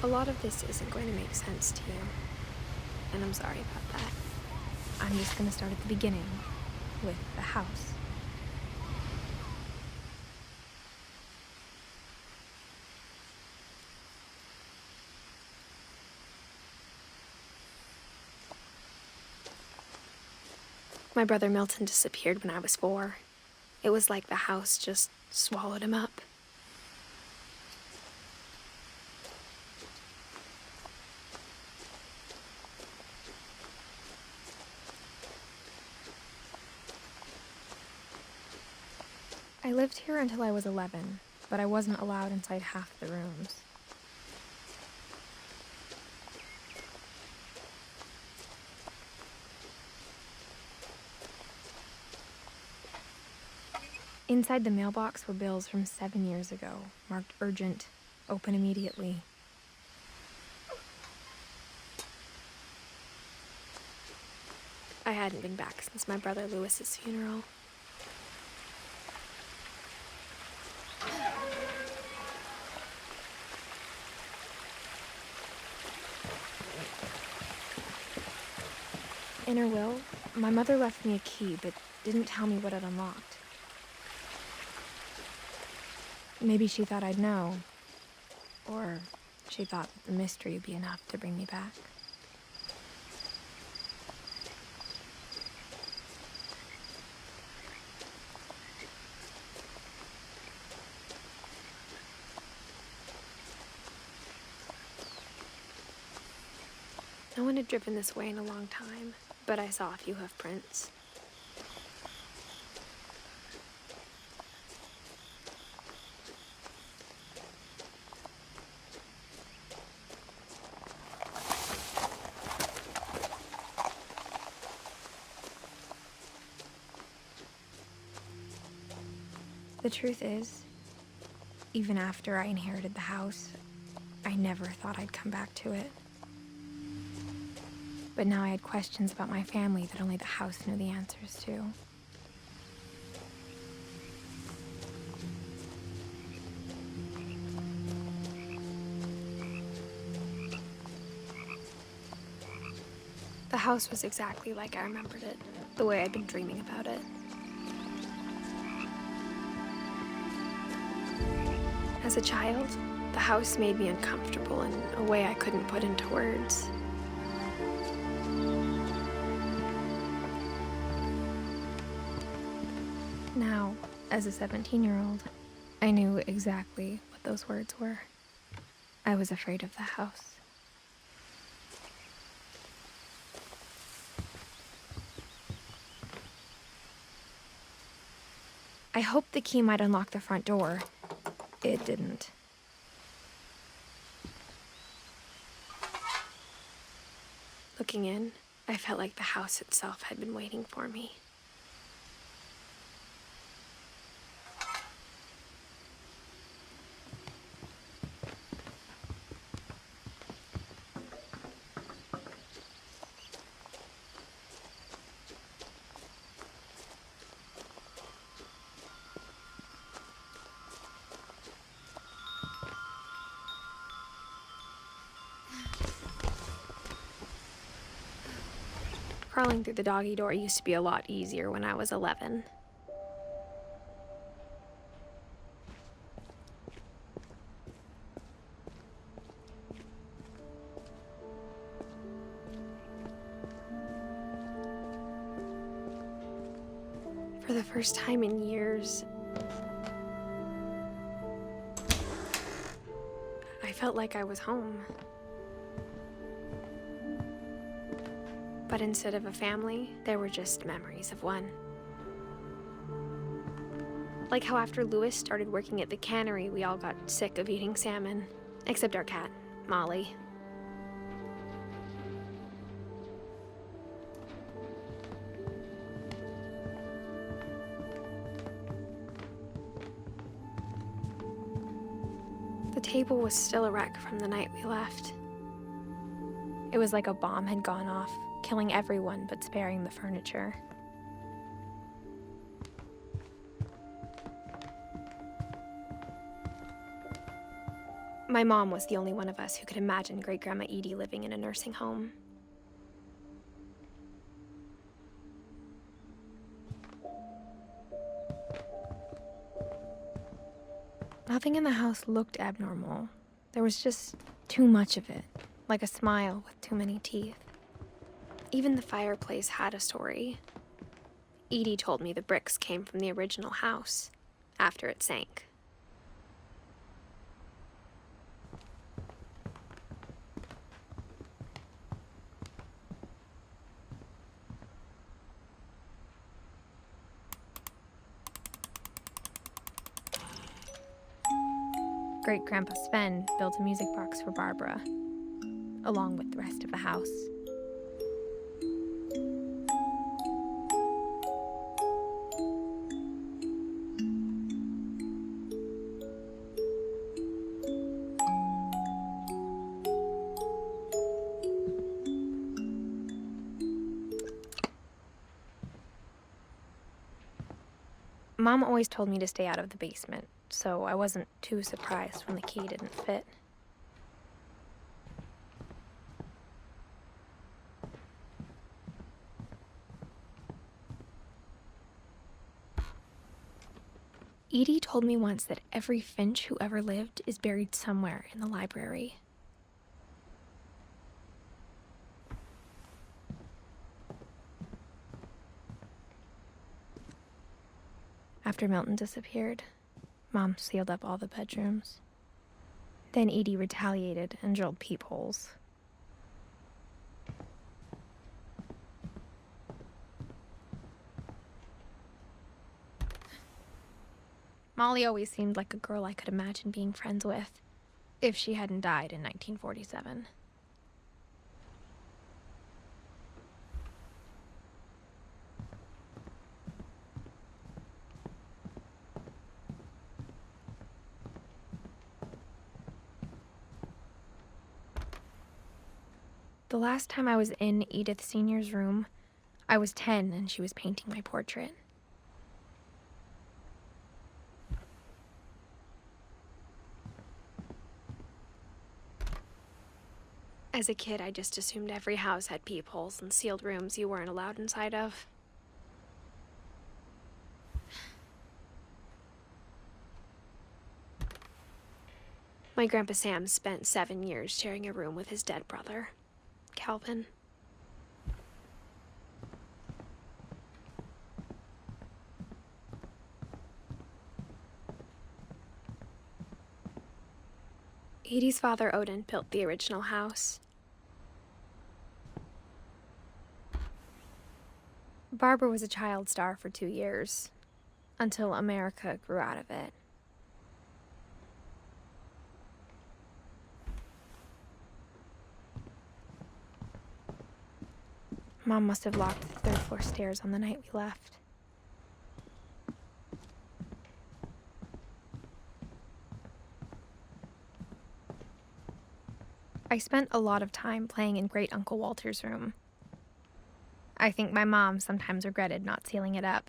A lot of this isn't going to make sense to you, and I'm sorry about that. I'm just going to start at the beginning, with the house. My brother Milton disappeared when I was 4. It was like the house just swallowed him up. I lived here until I was 11, but I wasn't allowed inside half the rooms. Inside the mailbox were bills from 7 years ago, marked urgent, open immediately. I hadn't been back since my brother Lewis's funeral. In her will, my mother left me a key, but didn't tell me what it unlocked. Maybe she thought I'd know, or she thought that the mystery would be enough to bring me back. No one had driven this way in a long time, but I saw a few hoof prints. The truth is, even after I inherited the house, I never thought I'd come back to it. But now I had questions about my family that only the house knew the answers to. The house was exactly like I remembered it, the way I'd been dreaming about it. As a child, the house made me uncomfortable in a way I couldn't put into words. Now, as a 17-year-old, I knew exactly what those words were. I was afraid of the house. I hoped the key might unlock the front door. It didn't. Looking in, I felt like the house itself had been waiting for me. Crawling through the doggy door used to be a lot easier when I was 11. For the first time in years, I felt like I was home. But instead of a family, there were just memories of one. Like how after Lewis started working at the cannery, we all got sick of eating salmon. Except our cat, Molly. The table was still a wreck from the night we left. It was like a bomb had gone off, killing everyone but sparing the furniture. My mom was the only one of us who could imagine Great-Grandma Edie living in a nursing home. Nothing in the house looked abnormal. There was just too much of it, like a smile with too many teeth. Even the fireplace had a story. Edie told me the bricks came from the original house, after it sank. Great-Grandpa Sven built a music box for Barbara, along with the rest of the house. Mom always told me to stay out of the basement, so I wasn't too surprised when the key didn't fit. Edie told me once that every Finch who ever lived is buried somewhere in the library. After Milton disappeared, Mom sealed up all the bedrooms. Then Edie retaliated and drilled peepholes. Molly always seemed like a girl I could imagine being friends with, if she hadn't died in 1947. The last time I was in Edith Sr.'s room, I was 10 and she was painting my portrait. As a kid, I just assumed every house had peepholes and sealed rooms you weren't allowed inside of. My Grandpa Sam spent 7 years sharing a room with his dead brother, Calvin. Edie's father, Odin, built the original house. Barbara was a child star for 2 years, until America grew out of it. Mom must have locked the third floor stairs on the night we left. I spent a lot of time playing in Great Uncle Walter's room. I think my mom sometimes regretted not sealing it up.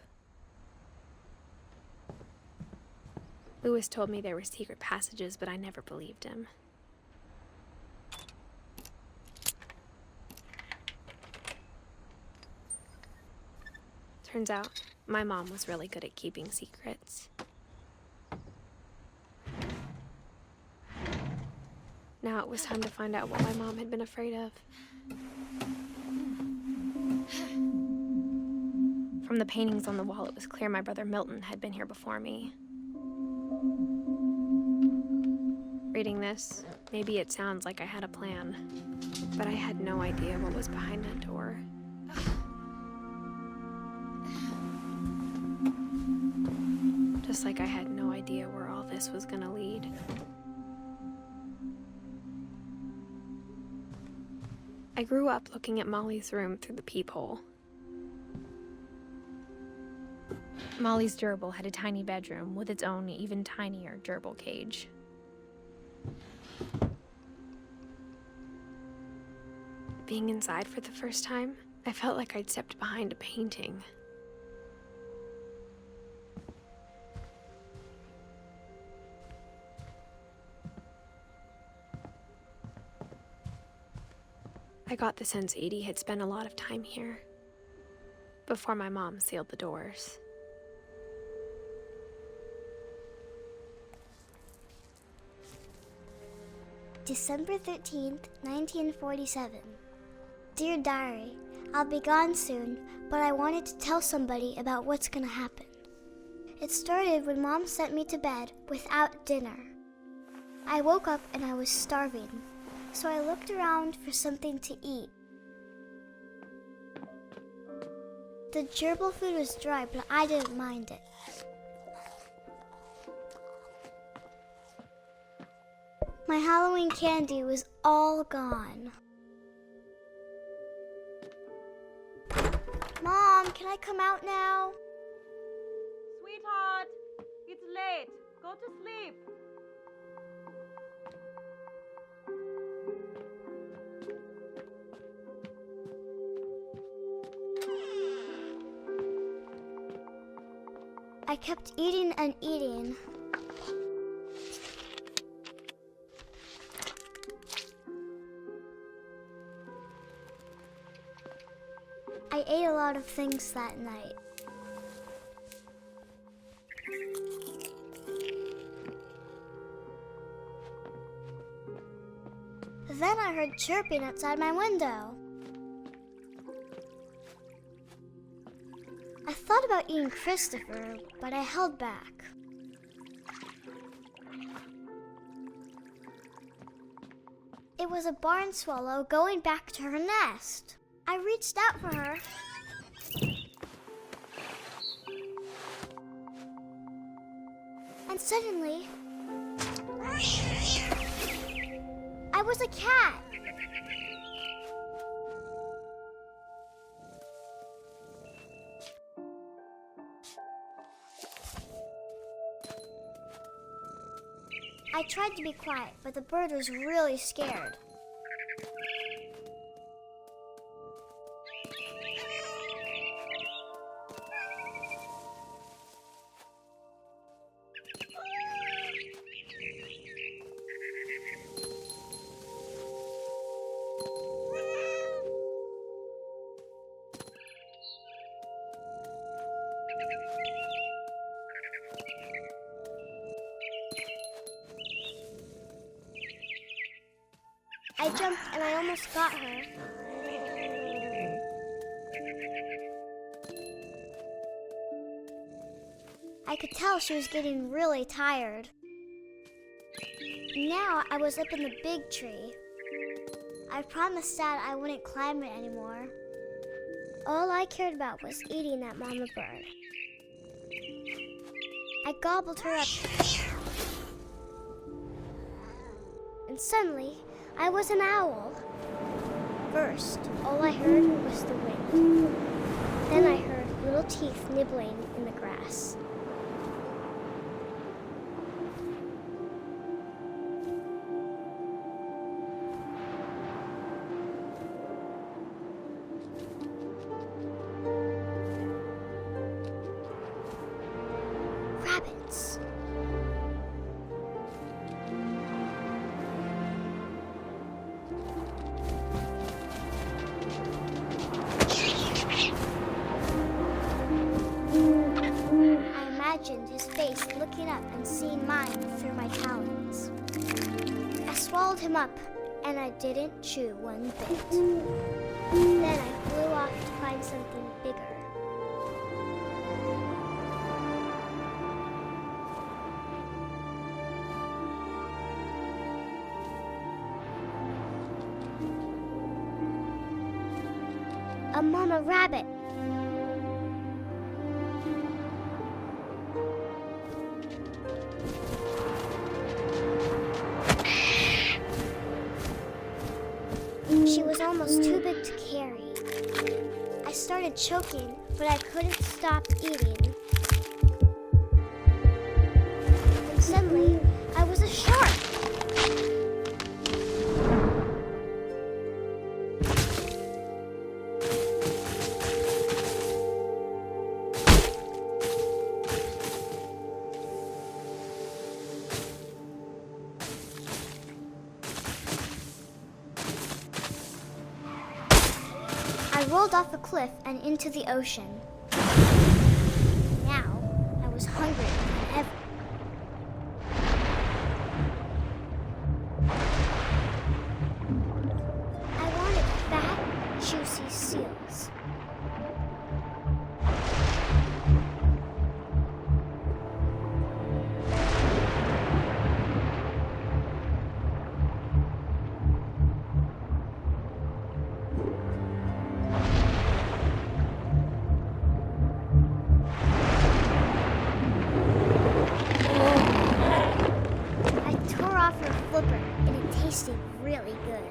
Lewis told me there were secret passages, but I never believed him. Turns out, my mom was really good at keeping secrets. Now it was time to find out what my mom had been afraid of. From the paintings on the wall, it was clear my brother Milton had been here before me. Reading this, maybe it sounds like I had a plan, but I had no idea what was behind that door. Just like I had no idea where all this was gonna lead. I grew up looking at Molly's room through the peephole. Molly's gerbil had a tiny bedroom with its own even tinier gerbil cage. Being inside for the first time, I felt like I'd stepped behind a painting. I got the sense Edie had spent a lot of time here, before my mom sealed the doors. December 13th, 1947. Dear Diary, I'll be gone soon, but I wanted to tell somebody about what's gonna happen. It started when Mom sent me to bed without dinner. I woke up and I was starving, so I looked around for something to eat. The gerbil food was dry, but I didn't mind it. My Halloween candy was all gone. Mom, can I come out now? Sweetheart, it's late. Go to sleep. I kept eating and eating. I ate a lot of things that night. Then I heard chirping outside my window. I thought about eating Christopher, but I held back. It was a barn swallow going back to her nest. I reached out for her. And suddenly, I was a cat. I tried to be quiet, but the bird was really scared. I jumped and I almost got her. I could tell she was getting really tired. Now I was up in the big tree. I promised Dad I wouldn't climb it anymore. All I cared about was eating that mama bird. I gobbled her up. And suddenly, I was an owl. First, all I heard was the wind. Then I heard little teeth nibbling in the grass. Rabbits. His face looking up and seeing mine through my talons. I swallowed him up, and I didn't chew one bit. Then I flew off to find something bigger. A mama rabbit. She was almost too big to carry. I started choking, but I couldn't stop eating. And suddenly, I was a shark. I rolled off a cliff and into the ocean. Now, I was hungrier than ever. I wanted fat, juicy seals. And it tasted really good.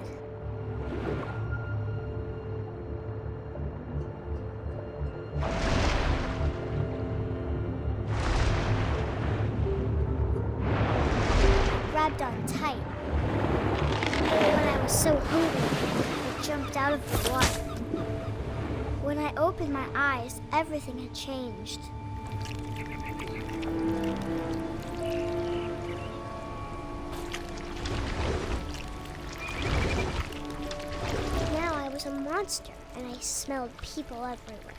I grabbed on tight. When I was so hungry, I jumped out of the water. When I opened my eyes, everything had changed. I was a monster, and I smelled people everywhere.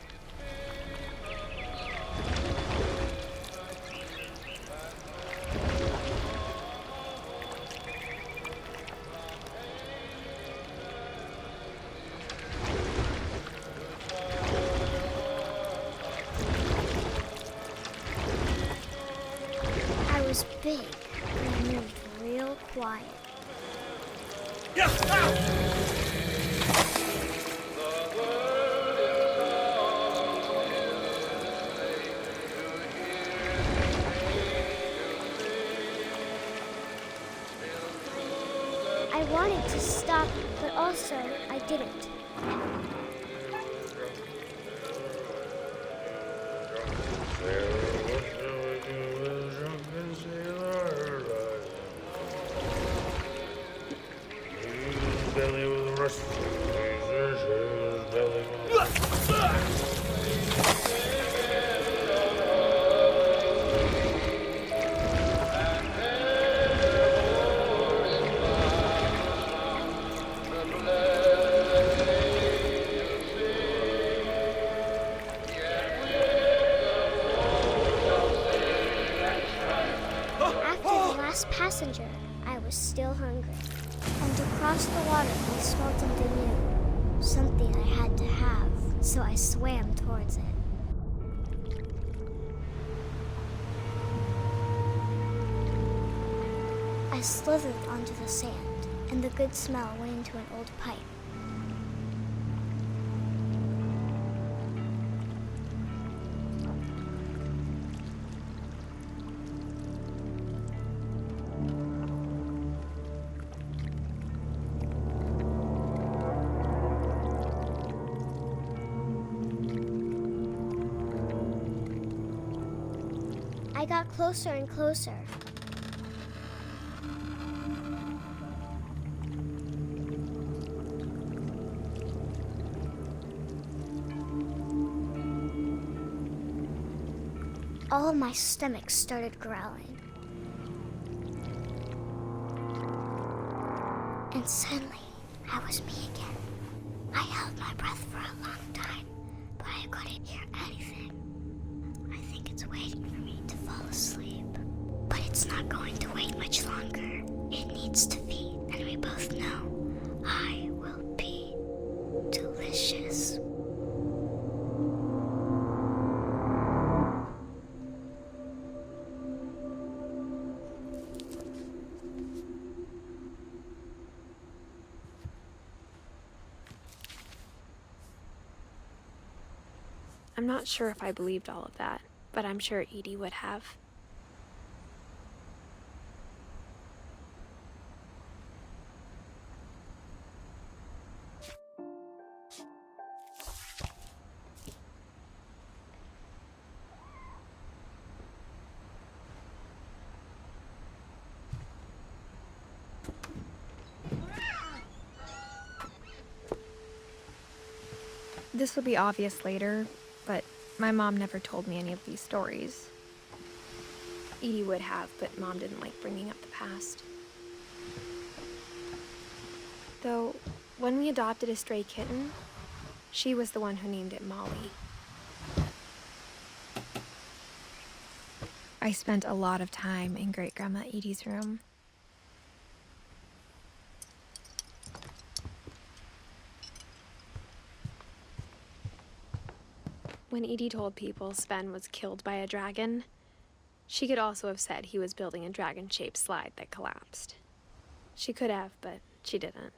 I was big, and I moved real quiet. I wanted to stop, but also I didn't. Passenger, I was still hungry. And across the water, I smelled something new. Something I had to have, so I swam towards it. I slithered onto the sand, and the good smell went into an old pipe. I got closer and closer. All of my stomach started growling. And suddenly, I was me again. I held my breath for a long time, but I couldn't hear anything. I think it's waiting for me to fall asleep. But it's not going to wait much longer. It needs to feed, and we both know I will be delicious. I'm not sure if I believed all of that, but I'm sure Edie would have. This will be obvious later, but my mom never told me any of these stories. Edie would have, but Mom didn't like bringing up the past. Though, when we adopted a stray kitten, She was the one who named it Molly. I spent a lot of time in Great-Grandma Edie's room. When Edie told people Sven was killed by a dragon, she could also have said he was building a dragon-shaped slide that collapsed. She could have, but she didn't.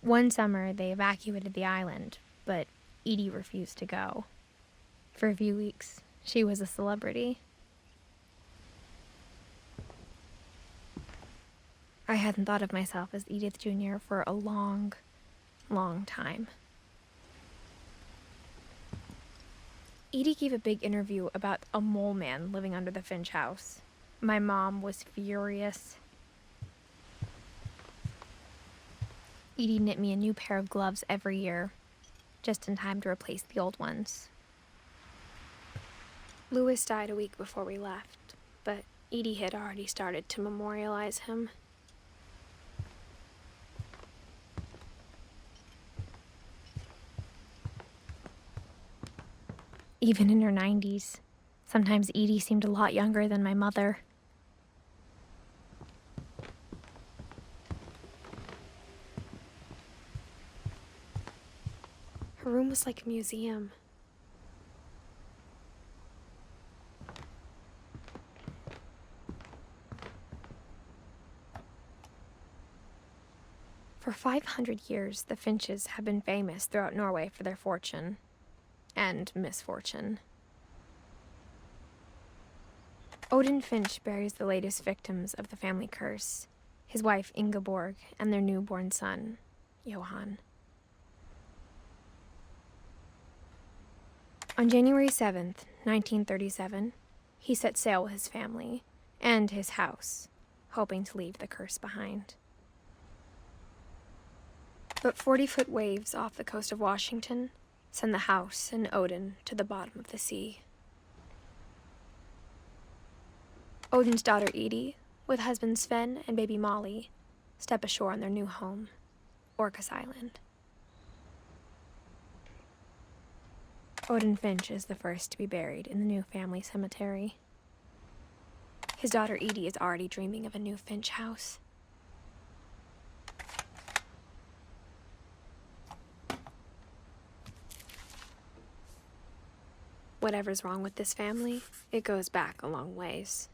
One summer, they evacuated the island, but Edie refused to go. For a few weeks, she was a celebrity. I hadn't thought of myself as Edith Jr. for a long, long time. Edie gave a big interview about a mole man living under the Finch house. My mom was furious. Edie knit me a new pair of gloves every year, just in time to replace the old ones. Louis died a week before we left, but Edie had already started to memorialize him. Even in her 90s, sometimes Edie seemed a lot younger than my mother. Her room was like a museum. For 500 years, the Finches have been famous throughout Norway for their fortune and misfortune. Odin Finch buries the latest victims of the family curse, his wife Ingeborg and their newborn son, Johan. On January 7th, 1937, he set sail with his family and his house, hoping to leave the curse behind. But 40-foot waves off the coast of Washington send the house and Odin to the bottom of the sea. Odin's daughter Edie, with husband Sven and baby Molly, step ashore on their new home, Orcas Island. Odin Finch is the first to be buried in the new family cemetery. His daughter Edie is already dreaming of a new Finch house. Whatever's wrong with this family, it goes back a long ways.